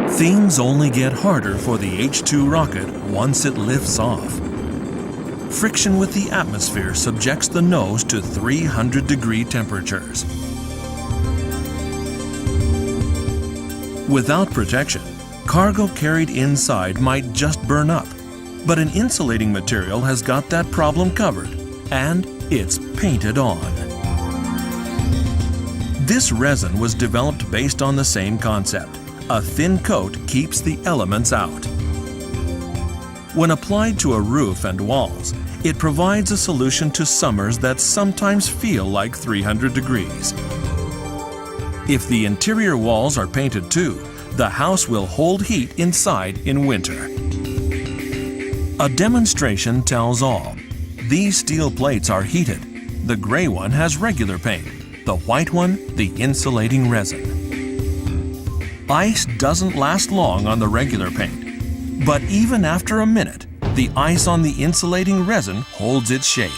Things only get harder for the H2 rocket once it lifts off. Friction with the atmosphere subjects the nose to 300-degree temperatures. Without protection, cargo carried inside might just burn up, but an insulating material has got that problem covered, and it's painted on. This resin was developed based on the same concept. A thin coat keeps the elements out. When applied to a roof and walls, it provides a solution to summers that sometimes feel like 300 degrees. If the interior walls are painted too, the house will hold heat inside in winter. A demonstration tells all. These steel plates are heated. The gray one has regular paint, the white one the insulating resin. Ice doesn't last long on the regular paint, but even after a minute, the ice on the insulating resin holds its shape.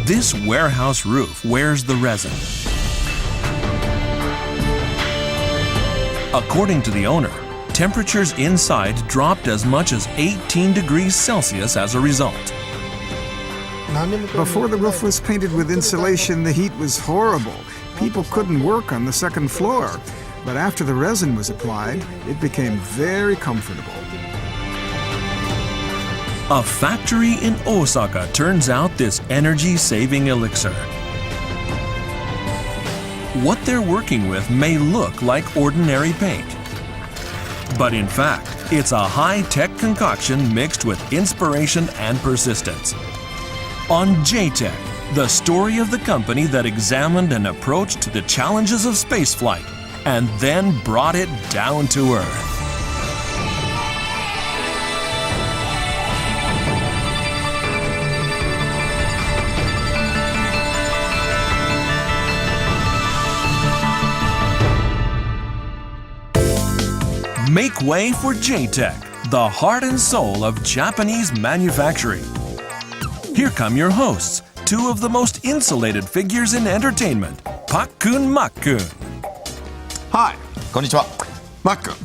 This warehouse roof wears the resin. According to the owner, temperatures inside dropped as much as 18 degrees Celsius as a result. Before the roof was painted with insulation, the heat was horrible. People couldn't work on the second floor. But after the resin was applied, it became very comfortable. A factory in Osaka turns out this energy-saving elixir. What they're working with may look like ordinary paint. But in fact, it's a high-tech concoction mixed with inspiration and persistence. On J-Tech, the story of the company that examined an approach to the challenges of spaceflight and then brought it down to Earth. Make way for J-Tech, the heart and soul of Japanese manufacturing. Here come your hosts, two of the most insulated figures in entertainment, Pak-kun, Mak-kun. Hi. Konnichiwa. Mak-kun,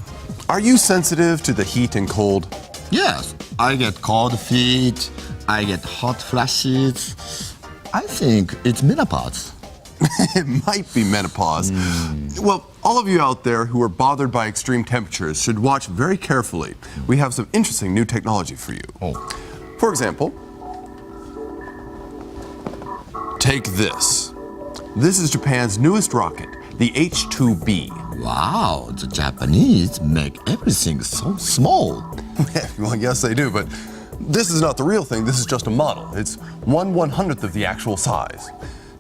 are you sensitive to the heat and cold? Yes, I get cold feet, I get hot flashes. I think it's menopause. It might be menopause. Well, all of you out there who are bothered by extreme temperatures should watch very carefully. We have some interesting new technology for you. Oh. For example, take this. This is Japan's newest rocket, the H2B. Wow, the Japanese make everything so small. Well, yes, they do, but this is not the real thing. This is just a model. It's 1/100th of the actual size.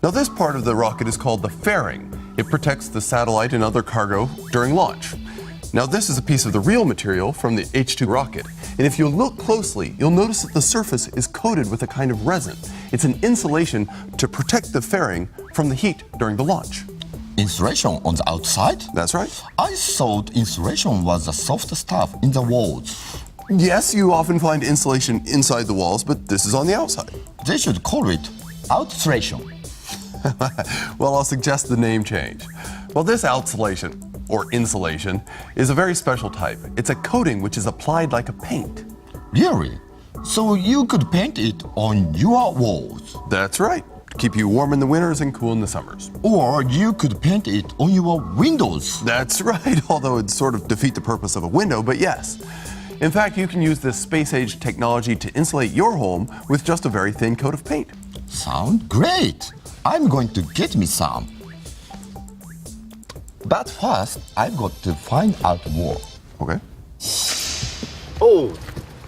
Now, this part of the rocket is called the fairing. It protects the satellite and other cargo during launch. Now, this is a piece of the real material from the H2 rocket. And if you look closely, you'll notice that the surface is coated with a kind of resin. It's an insulation to protect the fairing from the heat during the launch. Insulation on the outside? That's right. I thought insulation was the soft stuff in the walls. Yes, you often find insulation inside the walls, but this is on the outside. They should call it outsulation. Well, I'll suggest the name change. Well, this outsulation, or insulation, is a very special type. It's a coating which is applied like a paint. Really? So you could paint it on your walls? That's right. Keep you warm in the winters and cool in the summers. Or you could paint it on your windows? That's right, although it'd sort of defeat the purpose of a window, but yes. In fact, you can use this space-age technology to insulate your home with just a very thin coat of paint. Sound great! I'm going to get me some. But first, I've got to find out more. Okay. Oh,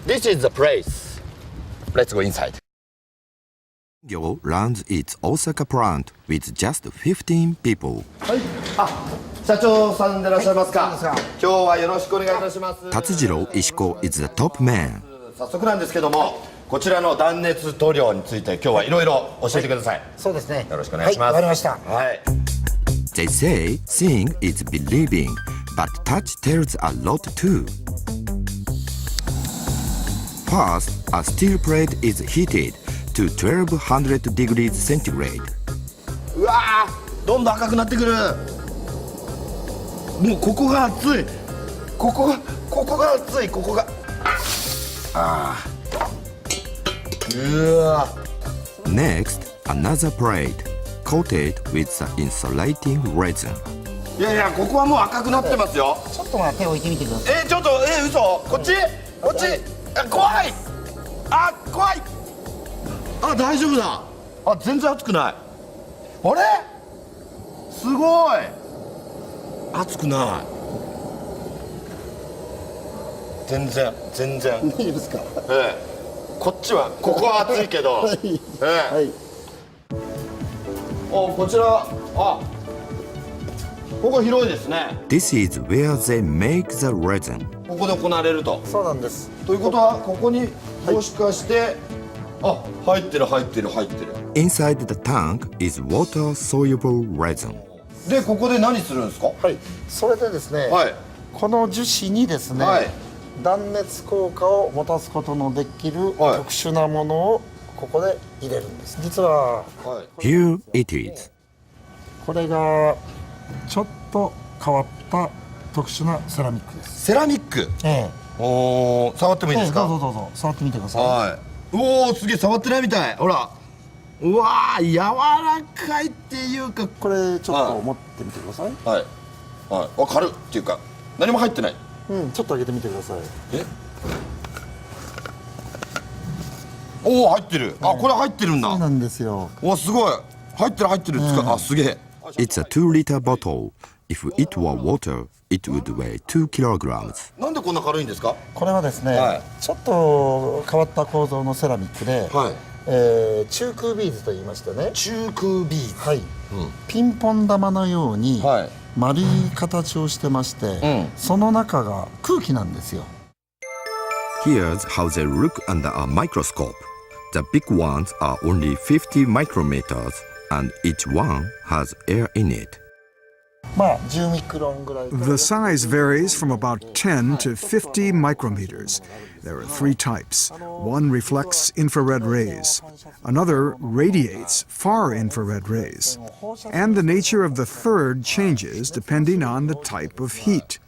this is the place. Let's go inside. Gyo runs its Osaka plant with just 15 people. 社長さんでいらっしゃいますか。今日はよろしくお願いいたします。 Tatsujiro Ishiko is the top man. 早速なんですけども、こちらの断熱塗料について今日はいろいろ教えてください。そうですね。よろしくお願いします。はい、わかりました。はい。 They say seeing is believing, but touch tells a lot too. First, a steel plate is heated to 1200 degrees centigrade. うわーどんどん赤くなってくる。もうここが熱い。ここが熱い。ここがうわ Next, another plate coated with the insulating resin. いやいやここはもう赤くなってますよ。ちょっと手を置いてみてください。ちょっと嘘こっち怖い怖い大丈夫だ。全然熱くない。あれすごい熱くない。全然いいですか。ここは熱いけどはい。こちらここ広いですね。 This is where they make the resin. ここで行われると。そうなんです。ということはここにもしかして、入ってる。 Inside the tank is water-soluble resin. でここで何するんですか。はい。それでですね、はいこの樹脂にですね、はい断熱効果を持たすことのできるはい特殊なものをここで入れるんです。実ははい Here it is. これがちょっと変わった特殊なセラミックです。セラミック。触ってもいいですか。どうぞ触ってみてください。はい。すげえ触ってないみたい。ほらうわー柔らかいっていうかこれちょっと持ってみてください。はい軽いっていうか何も入ってない。ちょっと開けてみてください。入ってる。これ入ってるんだ。そうなんですよ。すごい入ってる。すげえ。 It's a 2-liter bottle. If it were water, it would weigh 2 kilograms. なんでこんな軽いんですか。これはですね、はいちょっと変わった構造のセラミックで、はい中空ビーズと言いましてね、中空ビーズ。はいピンポン玉のようにはい丸い形をしてまして、その中が空気なんですよ。 Here's how they look under a microscope. The big ones are only 50 micrometers, and each one has air in it. 10ミクロンぐらい。 The size varies from about 10 to 50 micrometers. There are three types. One reflects infrared rays. Another radiates far infrared rays. And the nature of the third changes depending on the type of heat.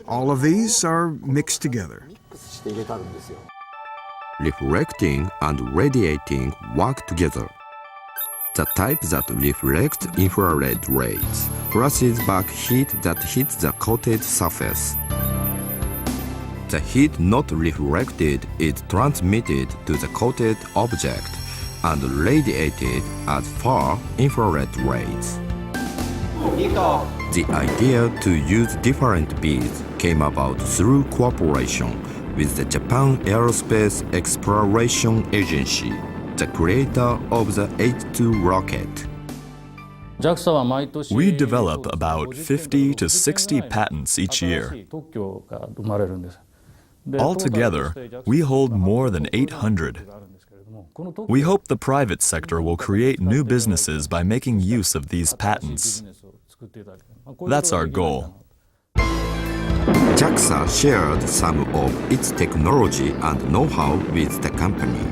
All of these are mixed together. ミックスして入れてあるんですよ。 Reflecting and radiating work together. The type that reflects infrared rays flashes back heat that hits the coated surface. The heat not reflected is transmitted to the coated object and radiated as far infrared rays. The idea to use different beads came about through cooperation with the Japan Aerospace Exploration Agency, the creator of the H2 rocket. We develop about 50 to 60 patents each year. Altogether, we hold more than 800. We hope the private sector will create new businesses by making use of these patents. That's our goal. JAXA shared some of its technology and know-how with the company.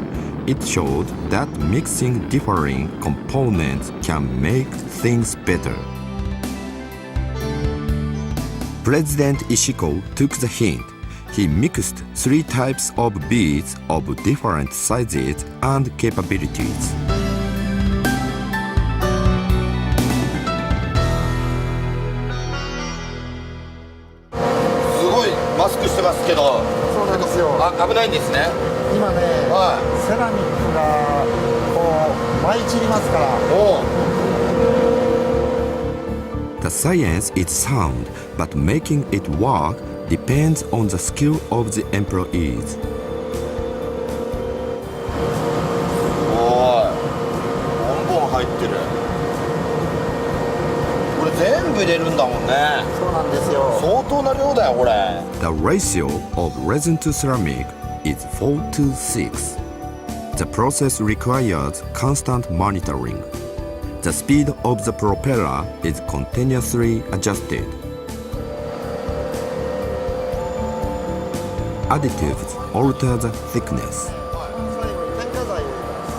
It showed that mixing differing components can make things better. President Ishiko took the hint. He mixed 3 types of beads of different sizes and capabilities. すごいマスクしてますけど。そうなんですよ。危ないんですね。今ね、セラミックがこう舞い散りますから。The science is sound, but making it work depends on the skill of the employees. ボンボン入ってる。これ全部入れるんだもんね。そうなんですよ。相当な量だよこれ。 The ratio of resin to ceramic is 4 to 6. The process requires constant monitoring. The speed of the propeller is continuously adjusted. Additives alter the thickness. 最後に添加剤を入れます。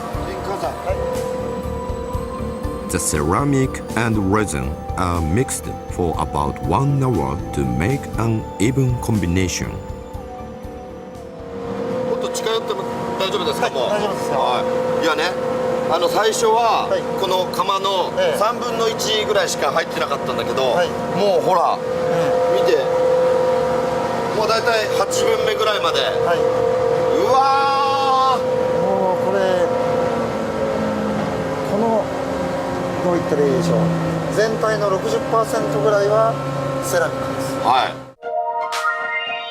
The ceramic and resin are mixed for about 1 hour to make an even combination. もっと近寄っても大丈夫ですか？もう大丈夫ですよ。はい。いやね、最初ははいこの釜のええ3分の1ぐらいしか入ってなかったんだけど、はいもうほら見て、もうだいたい8分目ぐらいまで。はい。うわもうこれこのどう言ったらいいでしょう。全体の 60% ぐらいはセラミックです。ー。はい。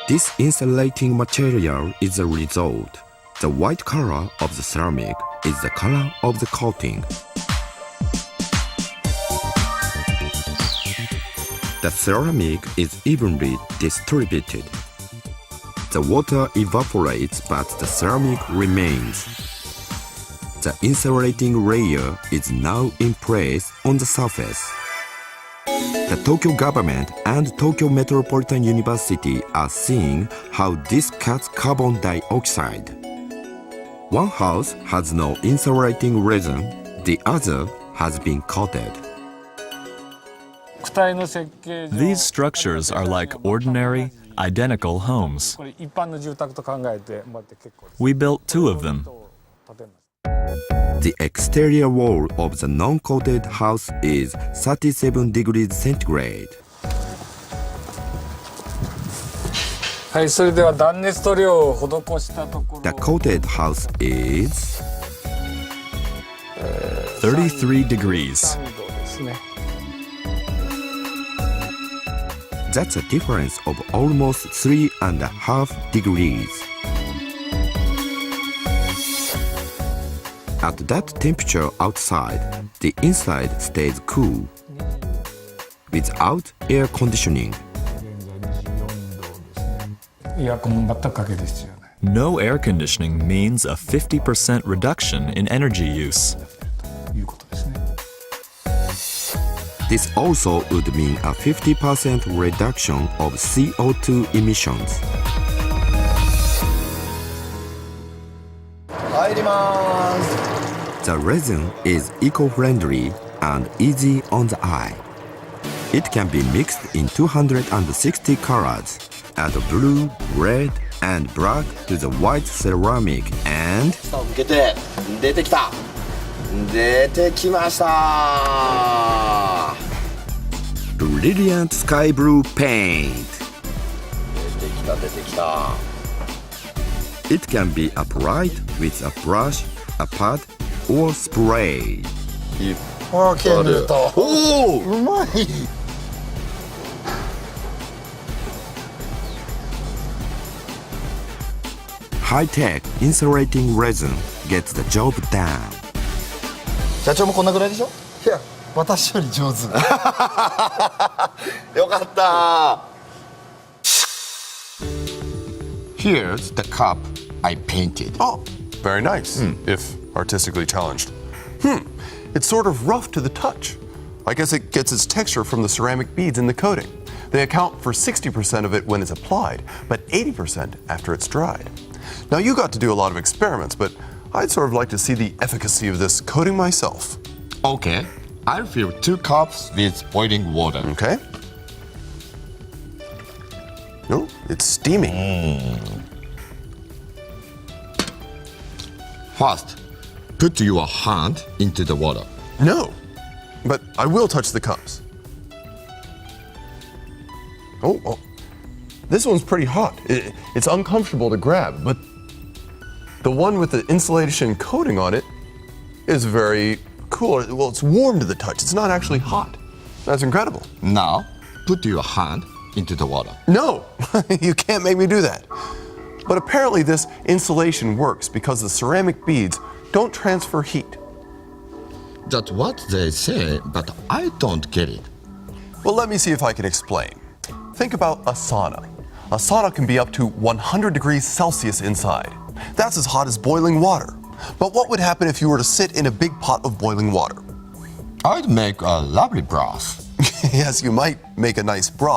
This insulating material is the result. The white color of the ceramic is the color of the coating. The ceramic is evenly distributed. The water evaporates, but the ceramic remains. The insulating layer is now in place on the surface. The Tokyo government and Tokyo Metropolitan University are seeing how this cuts carbon dioxide. One house has no insulating resin, the other has been coated. These structures are like ordinary, identical homes. We built 2 of them. The exterior wall of the non-coated house is 37 degrees centigrade. はい、それでは断熱塗料を施したところ The coated house is 33 degrees. 3度ですね。 That's a difference of almost 3.5 degrees. At that temperature outside, the inside stays cool. Without air conditioning, エアコン全くかける必要ない。 No air conditioning means a 50% reduction in energy use. ということですね。 this also would mean a 50% reduction of CO2 emissions. 入りまーす。 The resin is eco-friendly and easy on the eye. It can be mixed in 260 colors. Add blue, red, and black to the white ceramic and 下を向けて出てきた。出てきました。 brilliant sky blue paint. 出てきた出てきた。 It can be applied with a brush, a pad, or spray. オーケー、塗るとおお。うまい。 High-tech insulating resin gets the job done. 社長もこんなぐらいでしょ。いや、私より上手。よかった。 Here's the cup I painted. Oh, very nice, if artistically challenged. It's sort of rough to the touch. I guess it gets its texture from the ceramic beads in the coating. They account for 60% of it when it's applied, but 80% after it's dried. Now, you got to do a lot of experiments, but I'd sort of like to see the efficacy of this coating myself. Okay, I'll fill 2 cups with boiling water. Okay? No, it's steaming. First, put your hand into the water. No, but I will touch the cups. Oh, this one's pretty hot. It's uncomfortable to grab, but the one with the insulation coating on it is very cool. Well, it's warm to the touch. It's not actually hot. That's incredible. Now, put your hand into the water. No, you can't make me do that. But apparently this insulation works because the ceramic beads don't transfer heat. That's what they say, but I don't get it. Well, let me see if I can explain. Think about a sauna. A sauna can be up to 100 degrees Celsius inside. That's as hot as boiling water. But what would happen if you were to sit in a big pot of boiling water? I'd make a lovely broth. Yes, you might make a nice broth.